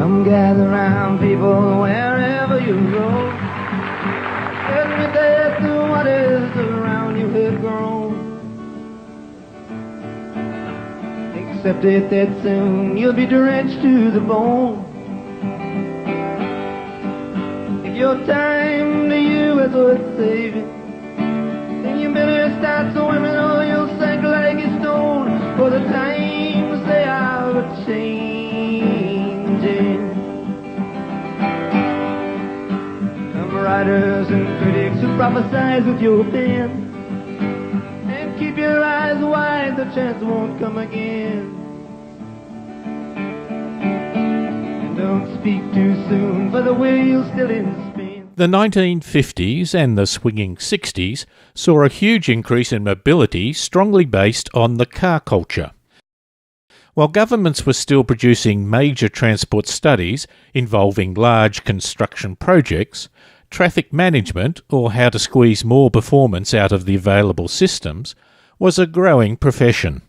Come gather round, people, wherever you go. Admit that the waters around you have grown. Accept it that soon you'll be drenched to the bone. If your time to you is worth saving, then you better start swimming or you'll sink like a stone. For the times they are a-changing. Come writers and critics who prophesize with your pen, and keep your eyes wide, the chance won't come again. And don't speak too soon, for the wheel's still in spin. The 1950s and the swinging 60s saw a huge increase in mobility strongly based on the car culture. While governments were still producing major transport studies involving large construction projects, traffic management, or how to squeeze more performance out of the available systems, was a growing profession.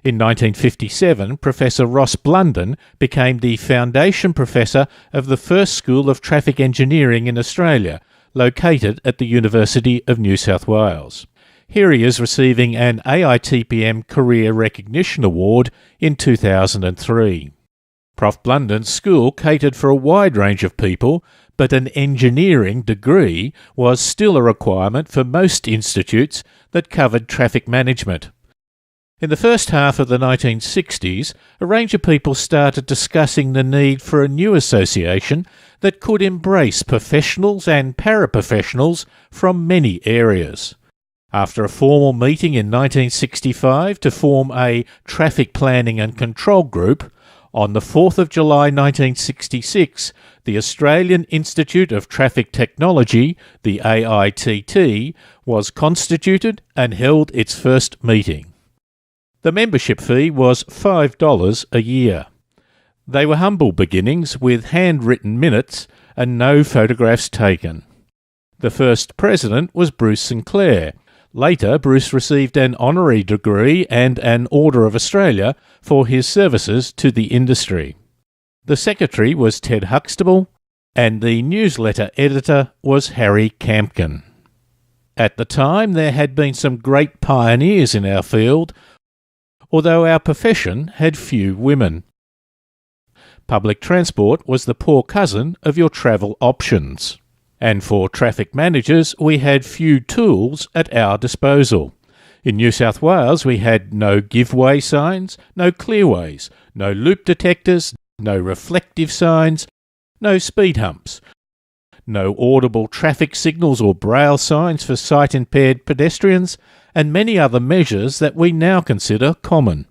In 1957, Professor Ross Blunden became the foundation professor of the first School of Traffic Engineering in Australia, located at the University of New South Wales. Here he is receiving an AITPM Career Recognition Award in 2003. Prof Blunden's school catered for a wide range of people, but an engineering degree was still a requirement for most institutes that covered traffic management. In the first half of the 1960s, a range of people started discussing the need for a new association that could embrace professionals and paraprofessionals from many areas. After a formal meeting in 1965 to form a Traffic Planning and Control Group, on the 4th of July 1966, the Australian Institute of Traffic Technology, the AITT, was constituted and held its first meeting. The membership fee was $5 a year. They were humble beginnings with handwritten minutes and no photographs taken. The first president was Bruce Sinclair. Later, Bruce received an honorary degree and an Order of Australia for his services to the industry. The secretary was Ted Huxtable, and the newsletter editor was Harry Campkin. At the time, there had been some great pioneers in our field, although our profession had few women. Public transport was the poor cousin of your travel options. And for traffic managers, we had few tools at our disposal. In New South Wales, we had no give-way signs, no clearways, no loop detectors, no reflective signs, no speed humps, no audible traffic signals or braille signs for sight-impaired pedestrians, and many other measures that we now consider common.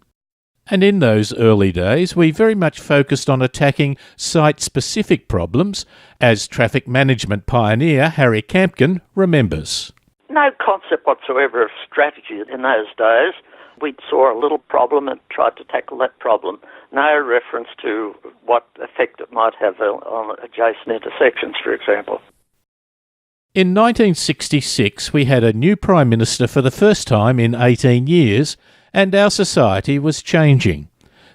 And in those early days, we very much focused on attacking site-specific problems, as traffic management pioneer Harry Campkin remembers. No concept whatsoever of strategy in those days. We saw a little problem and tried to tackle that problem. No reference to what effect it might have on adjacent intersections, for example. In 1966, we had a new Prime Minister for the first time in 18 years, and our society was changing.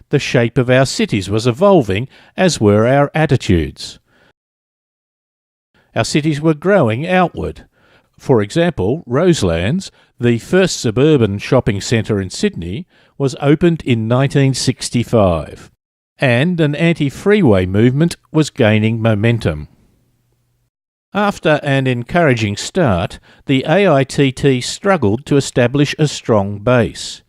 The shape of our cities was evolving, as were our attitudes. Our cities were growing outward. For example, Roselands, the first suburban shopping centre in Sydney, was opened in 1965, and an anti-freeway movement was gaining momentum. After an encouraging start, the AITT struggled to establish a strong base.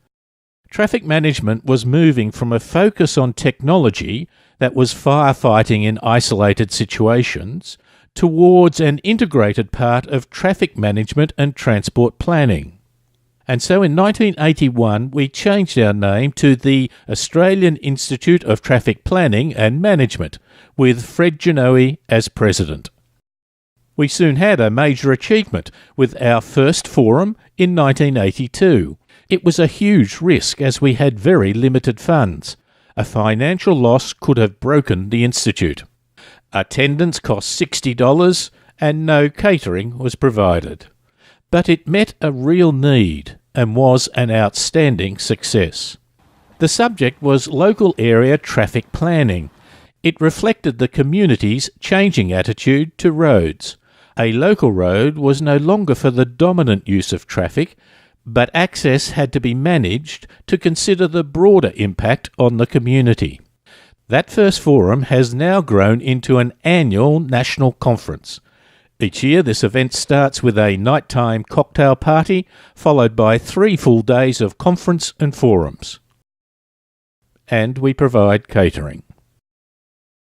Traffic management was moving from a focus on technology that was firefighting in isolated situations towards an integrated part of traffic management and transport planning. And so in 1981 we changed our name to the Australian Institute of Traffic Planning and Management, with Fred Genoe as president. We soon had a major achievement with our first forum in 1982. It was a huge risk as we had very limited funds. A financial loss could have broken the institute. Attendance cost $60 and no catering was provided. But it met a real need and was an outstanding success. The subject was local area traffic planning. It reflected the community's changing attitude to roads. A local road was no longer for the dominant use of traffic, but access had to be managed to consider the broader impact on the community. That first forum has now grown into an annual national conference. Each year this event starts with a nighttime cocktail party, followed by 3 full days of conference and forums. And we provide catering.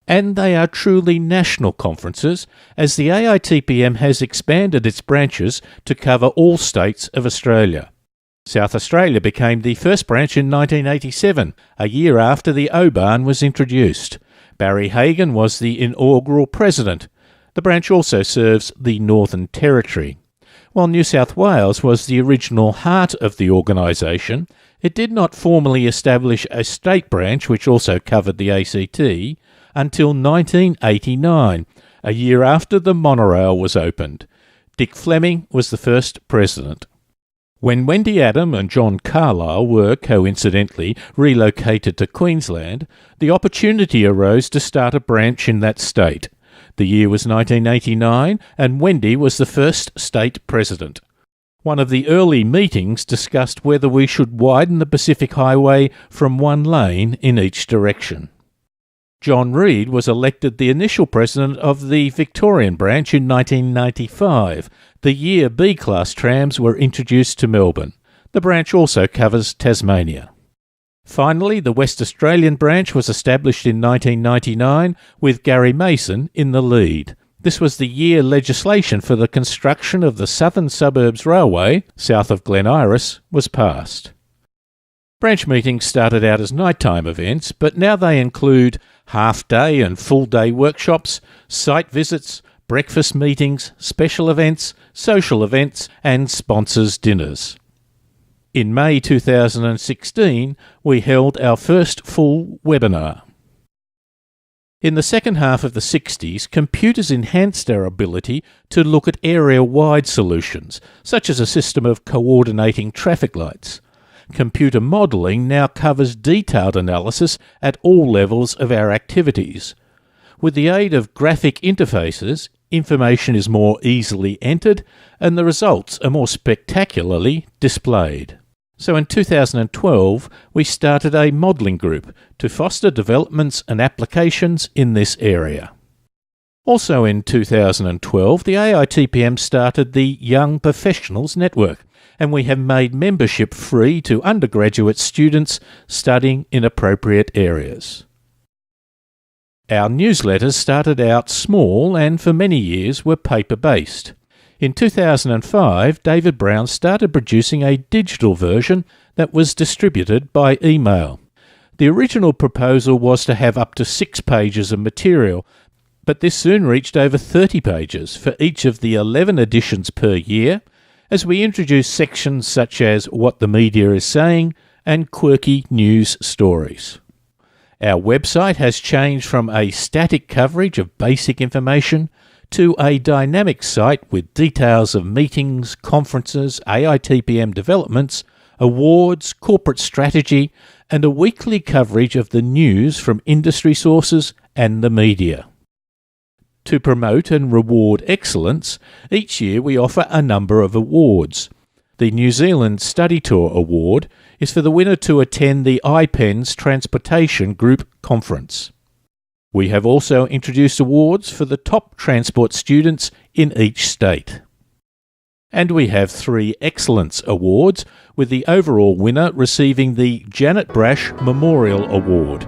And they are truly national conferences, as the AITPM has expanded its branches to cover all states of Australia. South Australia became the first branch in 1987, a year after the O-Bahn was introduced. Barry Hagan was the inaugural president. The branch also serves the Northern Territory. While New South Wales was the original heart of the organisation, it did not formally establish a state branch which also covered the ACT until 1989, a year after the monorail was opened. Dick Fleming was the first president. When Wendy Adam and John Carlile were, coincidentally, relocated to Queensland, the opportunity arose to start a branch in that state. The year was 1989, and Wendy was the first state president. One of the early meetings discussed whether we should widen the Pacific Highway from 1 lane in each direction. John Reid was elected the initial president of the Victorian branch in 1995, the year B-class trams were introduced to Melbourne. The branch also covers Tasmania. Finally, the West Australian branch was established in 1999 with Gary Mason in the lead. This was the year legislation for the construction of the Southern Suburbs Railway, south of Glen Iris, was passed. Branch meetings started out as nighttime events, but now they include half-day and full-day workshops, site visits, breakfast meetings, special events, social events, and sponsors' dinners. In May 2016, we held our first full webinar. In the second half of the 60s, computers enhanced our ability to look at area-wide solutions, such as a system of coordinating traffic lights. Computer modelling now covers detailed analysis at all levels of our activities. With the aid of graphic interfaces, information is more easily entered and the results are more spectacularly displayed. So in 2012, we started a modelling group to foster developments and applications in this area. Also in 2012, the AITPM started the Young Professionals Network, and we have made membership free to undergraduate students studying in appropriate areas. Our newsletters started out small and for many years were paper-based. In 2005, David Brown started producing a digital version that was distributed by email. The original proposal was to have up to 6 pages of material, but this soon reached over 30 pages for each of the 11 editions per year, as we introduced sections such as What the Media is Saying and quirky news stories. Our website has changed from a static coverage of basic information to a dynamic site with details of meetings, conferences, AITPM developments, awards, corporate strategy, and a weekly coverage of the news from industry sources and the media. To promote and reward excellence, each year we offer a number of awards. The New Zealand Study Tour Award is for the winner to attend the IPEN's Transportation Group Conference. We have also introduced awards for the top transport students in each state. And we have 3 Excellence Awards, with the overall winner receiving the Janet Brash Memorial Award,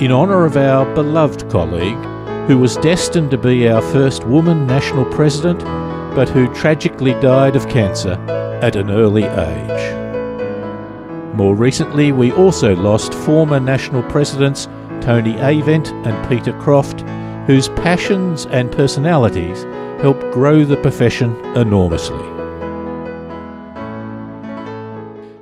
in honour of our beloved colleague, who was destined to be our first woman national president, but who tragically died of cancer at an early age. More recently, we also lost former national presidents Tony Avent and Peter Croft, whose passions and personalities helped grow the profession enormously.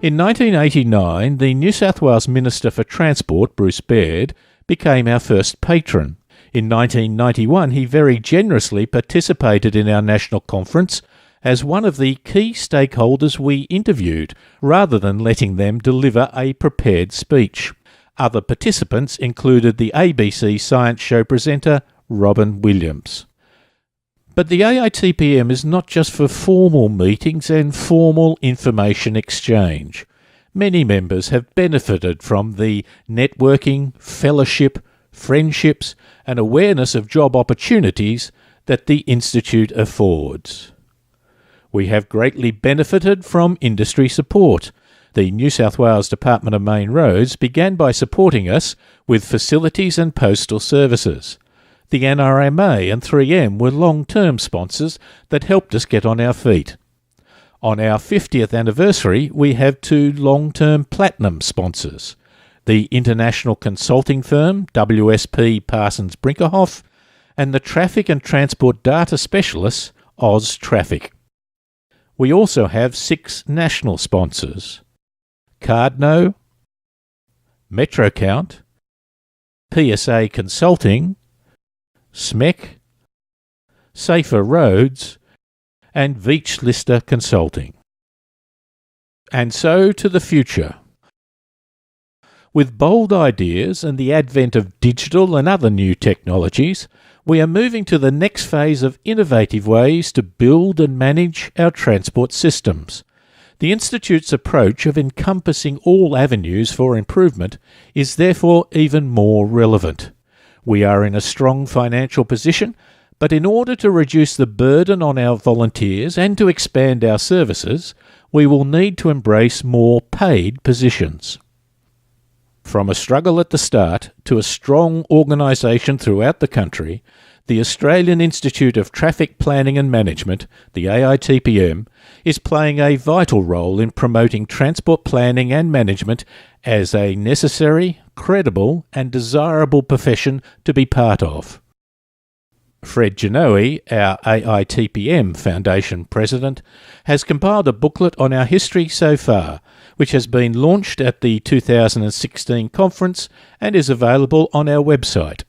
In 1989, the New South Wales Minister for Transport, Bruce Baird, became our first patron. In 1991, he very generously participated in our national conference as one of the key stakeholders we interviewed, rather than letting them deliver a prepared speech. Other participants included the ABC science show presenter Robin Williams. But the AITPM is not just for formal meetings and formal information exchange. Many members have benefited from the networking, fellowship, friendships and awareness of job opportunities that the Institute affords. We have greatly benefited from industry support. The New South Wales Department of Main Roads began by supporting us with facilities and postal services. The NRMA and 3M were long-term sponsors that helped us get on our feet. On our 50th anniversary, we have 2 long-term platinum sponsors, the international consulting firm WSP Parsons Brinckerhoff and the traffic and transport data specialists Oz Traffic. We also have 6 national sponsors: Cardno, MetroCount, PSA Consulting, SMEC, Safer Roads, and Veach Lister Consulting. And so to the future. With bold ideas and the advent of digital and other new technologies, we are moving to the next phase of innovative ways to build and manage our transport systems. The Institute's approach of encompassing all avenues for improvement is therefore even more relevant. We are in a strong financial position, but in order to reduce the burden on our volunteers and to expand our services, we will need to embrace more paid positions. From a struggle at the start to a strong organisation throughout the country, the Australian Institute of Traffic Planning and Management, the AITPM, is playing a vital role in promoting transport planning and management as a necessary, credible and desirable profession to be part of. Fred Genoe, our AITPM Foundation President, has compiled a booklet on our history so far, which has been launched at the 2016 conference and is available on our website.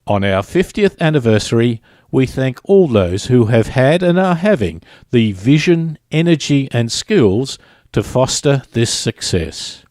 On our 50th anniversary, we thank all those who have had and are having the vision, energy and skills to foster this success.